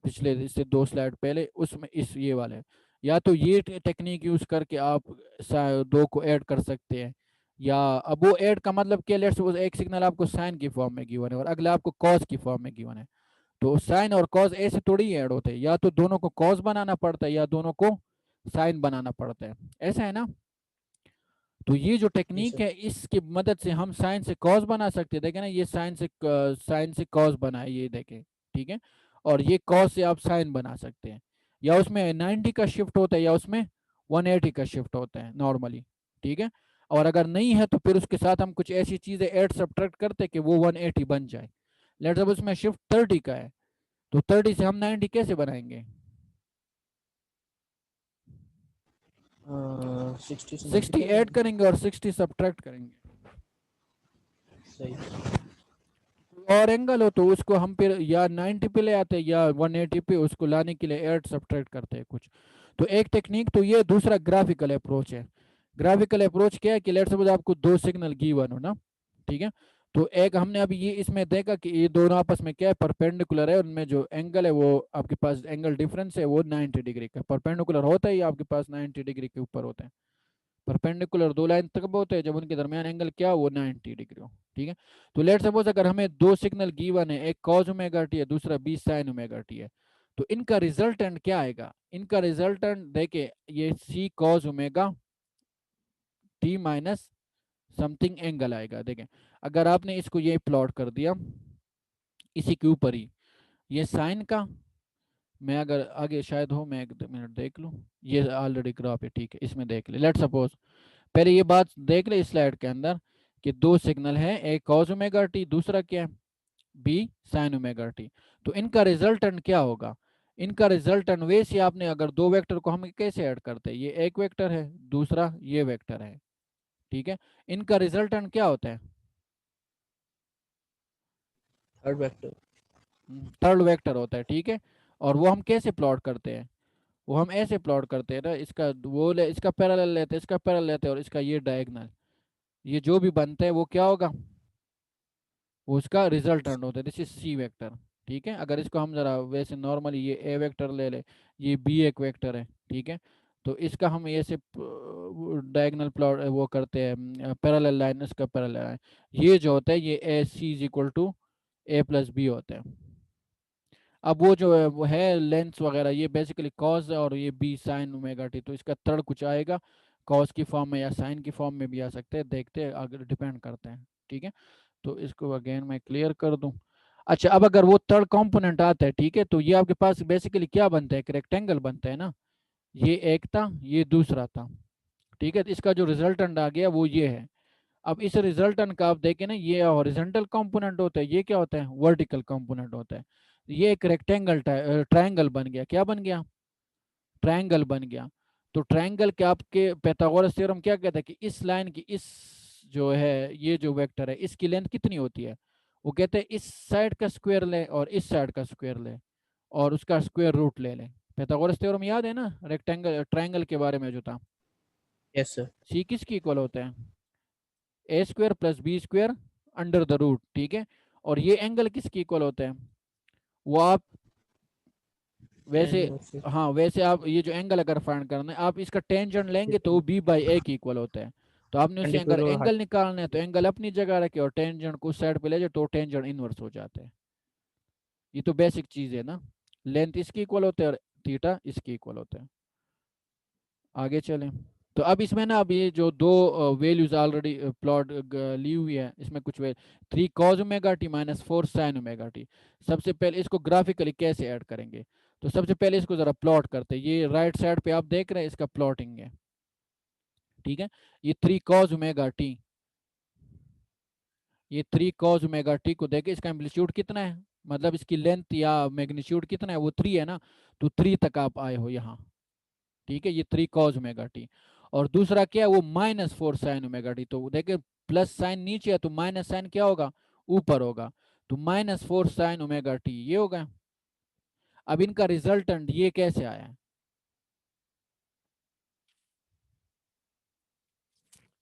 पिछले इससे 2 स्लाइड पहले, उसमें इस ये वाले, या तो ये टेक्निक यूज करके आप दो को ऐड कर सकते हैं, या अब वो ऐड का मतलब क्या, लेट्स सपोज एक सिग्नल आपको साइन की फॉर्म में गिवन है और अगला आपको कॉस की फॉर्म में गिवन है, तो साइन और कॉस ऐसे थोड़ी ऐड होते हैं, या तो दोनों को कॉस बनाना पड़ता है या दोनों को साइन बनाना पड़ता है, ऐसा है ना? तो ये जो टेक्निक है इसकी मदद से हम साइन से कॉस बना सकते हैं, देखें ना, ये साइन से कॉस बना है, ये देखें। ठीक है, और ये कॉस से आप साइन बना सकते हैं, या उसमें 90 का शिफ्ट होता है या उसमें 180 का शिफ्ट होता है नॉर्मली। ठीक है, और अगर नहीं है तो फिर उसके साथ हम कुछ ऐसी चीजें ऐड सब्ट्रैक्ट करते हैं कि वो 180 बन जाए। लेट्स सपोज उसमें शिफ्ट 30 का है, तो 30 से हम 90 कैसे बनाएंगे? 60 से 60 मल्टीप्लाई ऐड करेंगे। करेंगे और 60 सब्ट्रैक्ट करेंगे। सही। और एंगल हो तो उसको हम फिर या 90 पे ले आते हैं या 180 पे, उसको लाने के लिए ऐड सब्ट्रैक्ट करते हैं कुछ। तो एक टेक्निक तो ये, दूसरा ग्राफिकल अप्रोच है। ग्राफिकल अप्रोच क्या है कि लेट्स सपोज आपको दो सिग्नल गिवन हो ना, ठीक है, तो एक हमने अभी ये इसमें देखा कि ये दोनों आपस में क्या है, परपेंडिकुलर है, उनमें जो एंगल है वो आपके पास एंगल डिफरेंस है वो 90 डिग्री का, परपेंडिकुलर होता ही आपके पास 90 डिग्री के ऊपर होते हैं। परपेंडिकुलर दो लाइन तक होते हैं जब उनके दरमियान एंगल क्या हो, वो 90 डिग्री हो। ठीक है, तो लेट सपोज अगर हमें दो सिग्नल गिवन है, एक कॉज ओमेगा टी है, दूसरा बी साइन ओमेगा टी है, तो इनका रिजल्टेंट क्या आएगा? इनका रिजल्टेंट देखे, ये C cos omega T minus something angle आएगा। देखें, अगर आपने इसको ये प्लॉट कर दिया इसी के ऊपर ही, ये साइन का, मैं अगर आगे शायद हो, मैं 1 मिनट देख लूँ, ये ऑलरेडी ग्राफ है, ठीक है, इसमें देख ले। लेट सपोज पहले ये बात देख ले इस स्लाइड के अंदर कि दो सिग्नल है, एक कॉस ओमेगा टी, दूसरा क्या है, बी साइन ओमेगा टी। तो इनका रिजल्टेंट क्या होगा? इनका रिजल्टेंट वैसे आपने अगर दो वेक्टर को हम कैसे ऐड करते हैं, ये एक वेक्टर है, दूसरा ये वेक्टर है, ठीक है, इनका रिजल्टेंट क्या होता है? Third vector. थर्ड वेक्टर होता है। ठीक है, और वो हम कैसे प्लॉट करते हैं? वो हम ऐसे प्लॉट करते हैं ना, इसका वो ले, इसका पैरेलल लेते हैं, इसका पैरेलल लेते हैं और इसका ये डायगोनल, ये जो भी बनता है वो क्या होगा, उसका रिजल्टेंट होता है, दिस इज सी वेक्टर। ठीक है, अगर इसको हम जरा वैसे नॉर्मली ये ए वेक्टर ले ले, ये बी एक वेक्टर है, ठीक है, तो इसका हम ऐसे डायगोनल प्लॉट वो करते हैं, पैरेलल लाइन, इसका पैरेलल लाइन, ये जो होता है ये A C is equal to A plus B होता है। अब वो जो है वो है लेंस वगैरह, ये बेसिकली कॉस और ये बी साइन ओमेगा टी, तो इसका थर्ड कुछ आएगा कॉस की फॉर्म में या साइन की फॉर्म में भी आ सकते हैं, देखते हैं अगर डिपेंड करते हैं। ठीक है, तो इसको अगेन मैं क्लियर कर दूं। अच्छा, अब अगर वो थर्ड कंपोनेंट आता है, ठीक है, तो ये आपके पास बेसिकली क्या बनता है, एक रेक्टेंगल बनता है ना, ये एक था, ये दूसरा था। ठीक है, तो इसका जो रिजल्टेंट आ गया वो ये है। अब इस रिजल्टेंट का आप देखें ना, ये हॉरिजॉन्टल कंपोनेंट होता है, ये क्या होता है, वर्टिकल कंपोनेंट होता है। ये एक रेक्टेंगल ट्रायंगल बन गया, क्या बन गया, ट्रायंगल बन गया। तो ट्रायंगल के आपके पाइथागोरस थ्योरम क्या कहता है कि इस लाइन की इस जो है ये जो वेक्टर है इसकी लेंथ कितनी होती है, वो कहते हैं इस साइड का स्क्वायर ले और इस साइड का स्क्वायर ले और उसका स्क्वायर रूट ले लें, पाइथागोरस थ्योरम याद है ना, रेक्टेंगल ट्रायंगल के बारे में जो था। Yes sir. सी किसकी इक्वल होता है, A square plus B square under the root, ठीक है। और ये एंगल किसकी इक्वल होता है, वो आप वैसे, हाँ वैसे आप ये जो एंगल अगर फाइंड करना है आप इसका टेंजेंट लेंगे तो वो बी बाई ए की इक्वल होता है। तो आपने उससे अगर एंगल निकालना है तो एंगल अपनी जगह रखे और टेंजेंट को उस साइड पे ले जाए तो टेंजेंट इनवर्स हो जाता है। ये तो बेसिक चीज है ना, लेंथ इसकी इक्वल होता है और थीटा इसकी इक्वल होता है। आगे चलें। तो अब इसमें ना, अब ये जो दो वैल्यूज ऑलरेडी प्लॉट ली हुई है, इसमें कुछ 3 cos omega T minus 4 sin omega T. सबसे पहले इसको ग्राफिकली कैसे ऐड करेंगे, तो सबसे पहले इसको जरा प्लॉट करते हैं। ये राइट साइड पे आप देख रहे हैं इसका प्लॉटिंग है, ठीक है। ये 3 cos ओमेगा टी, ये 3 cos ओमेगा टी को देखे, इसका एम्पलीट्यूड कितना है, मतलब इसकी लेंथ या मैग्नीट्यूड कितना है, वो 3 है ना, तो 3 तक आप आए हो यहाँ, ठीक है। ये 3 cos ओमेगा टी। और दूसरा क्या है, वो -4 sin ओमेगा टी। तो देखिए प्लस साइन नीचे है तो माइनस साइन क्या होगा, ऊपर होगा। तो -4 sin ओमेगा टी ये होगा। अब इनका रिजल्टेंट ये कैसे आया है,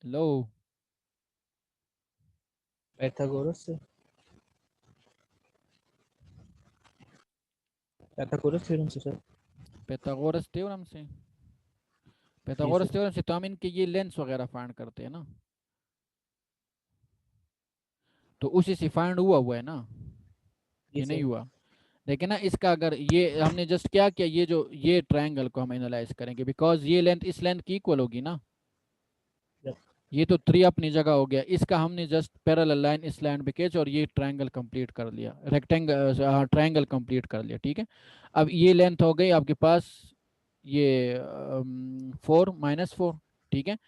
लो पाइथागोरस से, पाइथागोरस थ्योरम से सर। पाइथागोरस थ्योरम से, जी पाइथागोरस सर। थ्योरम से तो हम इनके ये लेंस वगैरह फाइंड करते हैं ना, तो उसी से फाइंड हुआ है ना, जी ये नहीं सर। हुआ। देखिए ना, इसका अगर ये हमने जस्ट क्या किया, ये जो ये ट्रायंगल को हम एनालाइज करेंगे, बिकॉज ये लेंथ इस लेंथ की इक्वल होगी ना। ये तो 3 अपनी जगह हो गया, इसका हमने जस्ट पैरेलल लाइन इस लाइन पे खींच और ये ट्रायंगल कंप्लीट कर लिया, रेक्टेंगल ट्रायंगल कंप्लीट कर लिया, ठीक है। अब ये लेंथ हो गई आपके पास ये 4 -4, ठीक है।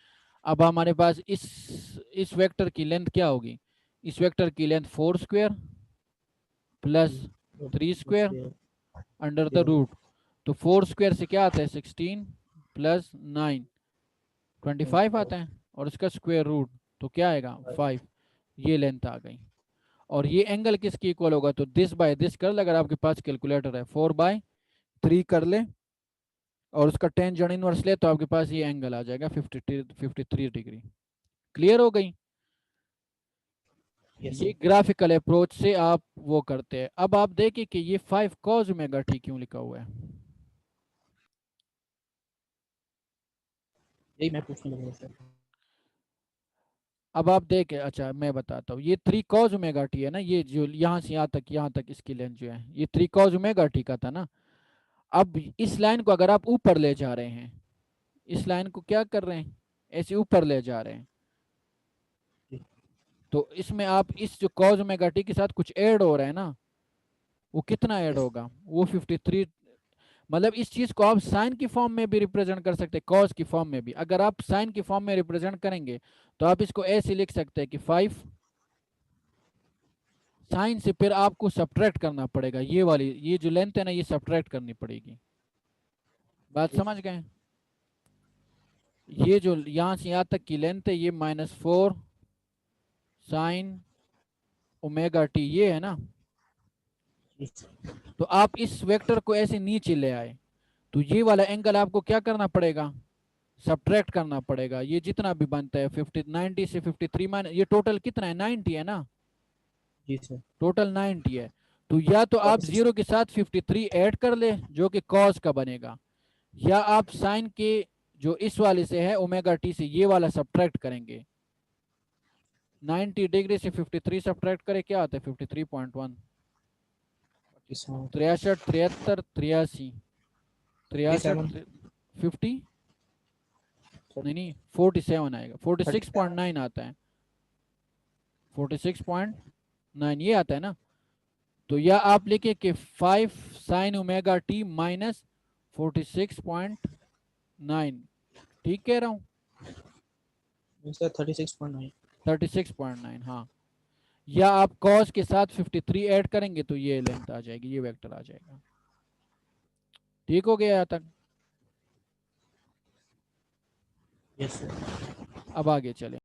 अब हमारे पास इस वेक्टर की लेंथ क्या होगी, इस वेक्टर की length 4 square plus 3 square under the root. तो 4 स्क्वायर से क्या आता है 16 प्लस 9 25 आता है, और इसका स्क्वायर रूट तो क्या आएगा 5। ये लेंथ आ गई। और ये एंगल किसकी इक्वल होगा, तो दिस बाय दिस कर ले, अगर आपके पास कैलकुलेटर है 4/3 कर ले और उसका टेंजेंट इनवर्स ले तो आपके पास ये एंगल आ जाएगा 53 डिग्री। क्लियर हो गई। ये ग्राफिकल अप्रोच से आप वो करते हैं। अब आप देखिए कि ये 5 cos ओमेगा टी क्यों लिखा हुआ है, यही मैं पूछने लगा सर। अब आप देखें, अच्छा मैं बताता हूँ, ये 3 cos ओमेगा टी है ना, ये जो यहाँ से यहाँ तक इसकी लेंथ जो है ये 3 cos ओमेगा टी का था ना। अब इस लाइन को अगर आप ऊपर ले जा रहे हैं, इस लाइन को क्या कर रहे हैं, ऐसे ऊपर ले जा रहे हैं, तो इसमें आप इस जो cos ओमेगा टी के साथ कुछ ऐड हो रहा है ना, वो कितना ऐड होगा, वो 53। मतलब इस चीज को आप साइन की फॉर्म में भी रिप्रेजेंट कर सकते हैं, कॉस की फॉर्म में भी। अगर आप साइन की फॉर्म में रिप्रेजेंट करेंगे तो आप इसको ऐसे लिख सकते हैं कि 5 साइन से फिर आपको सब्ट्रैक्ट करना पड़ेगा, ये वाली ये जो लेंथ है ना ये सब्ट्रैक्ट करनी पड़ेगी। बात समझ गए। ये जो यहां से यहां तक की लेंथ है ये -4 साइन ओमेगा टी ये है ना। तो आप इस वेक्टर को ऐसे नीचे ले आए तो ये वाला एंगल आपको क्या करना पड़ेगा, सब्ट्रैक्ट करना पड़ेगा। ये जितना भी बनता है 90 से 53 माइनस, ये टोटल कितना है 90 है ना, जी सर। टोटल 90 है। तो या तो आप 0 के साथ 53 ऐड कर ले जो कि कॉस का बनेगा, या आप साइन के जो इस वाले से है ओमेगा टी से ये वाला सब्ट्रैक्ट करेंगे। 90 डिग्री से 53 सब्ट्रैक्ट करें क्या आता है 53.1, 63 73 83 63 50 नहीं 47 आएगा, 46.9 आता है, 46.9 ये आता है ना। तो या आप लिखे कि 5 साइन ओमेगा टी माइनस 46.9, ठीक कह रहा हूँ 36.9। 36.9 हाँ। या आप कॉस के साथ 53 ऐड करेंगे तो ये लेंथ आ जाएगी, ये वेक्टर आ जाएगा। ठीक हो गया यहाँ तक। Yes sir. अब आगे चले।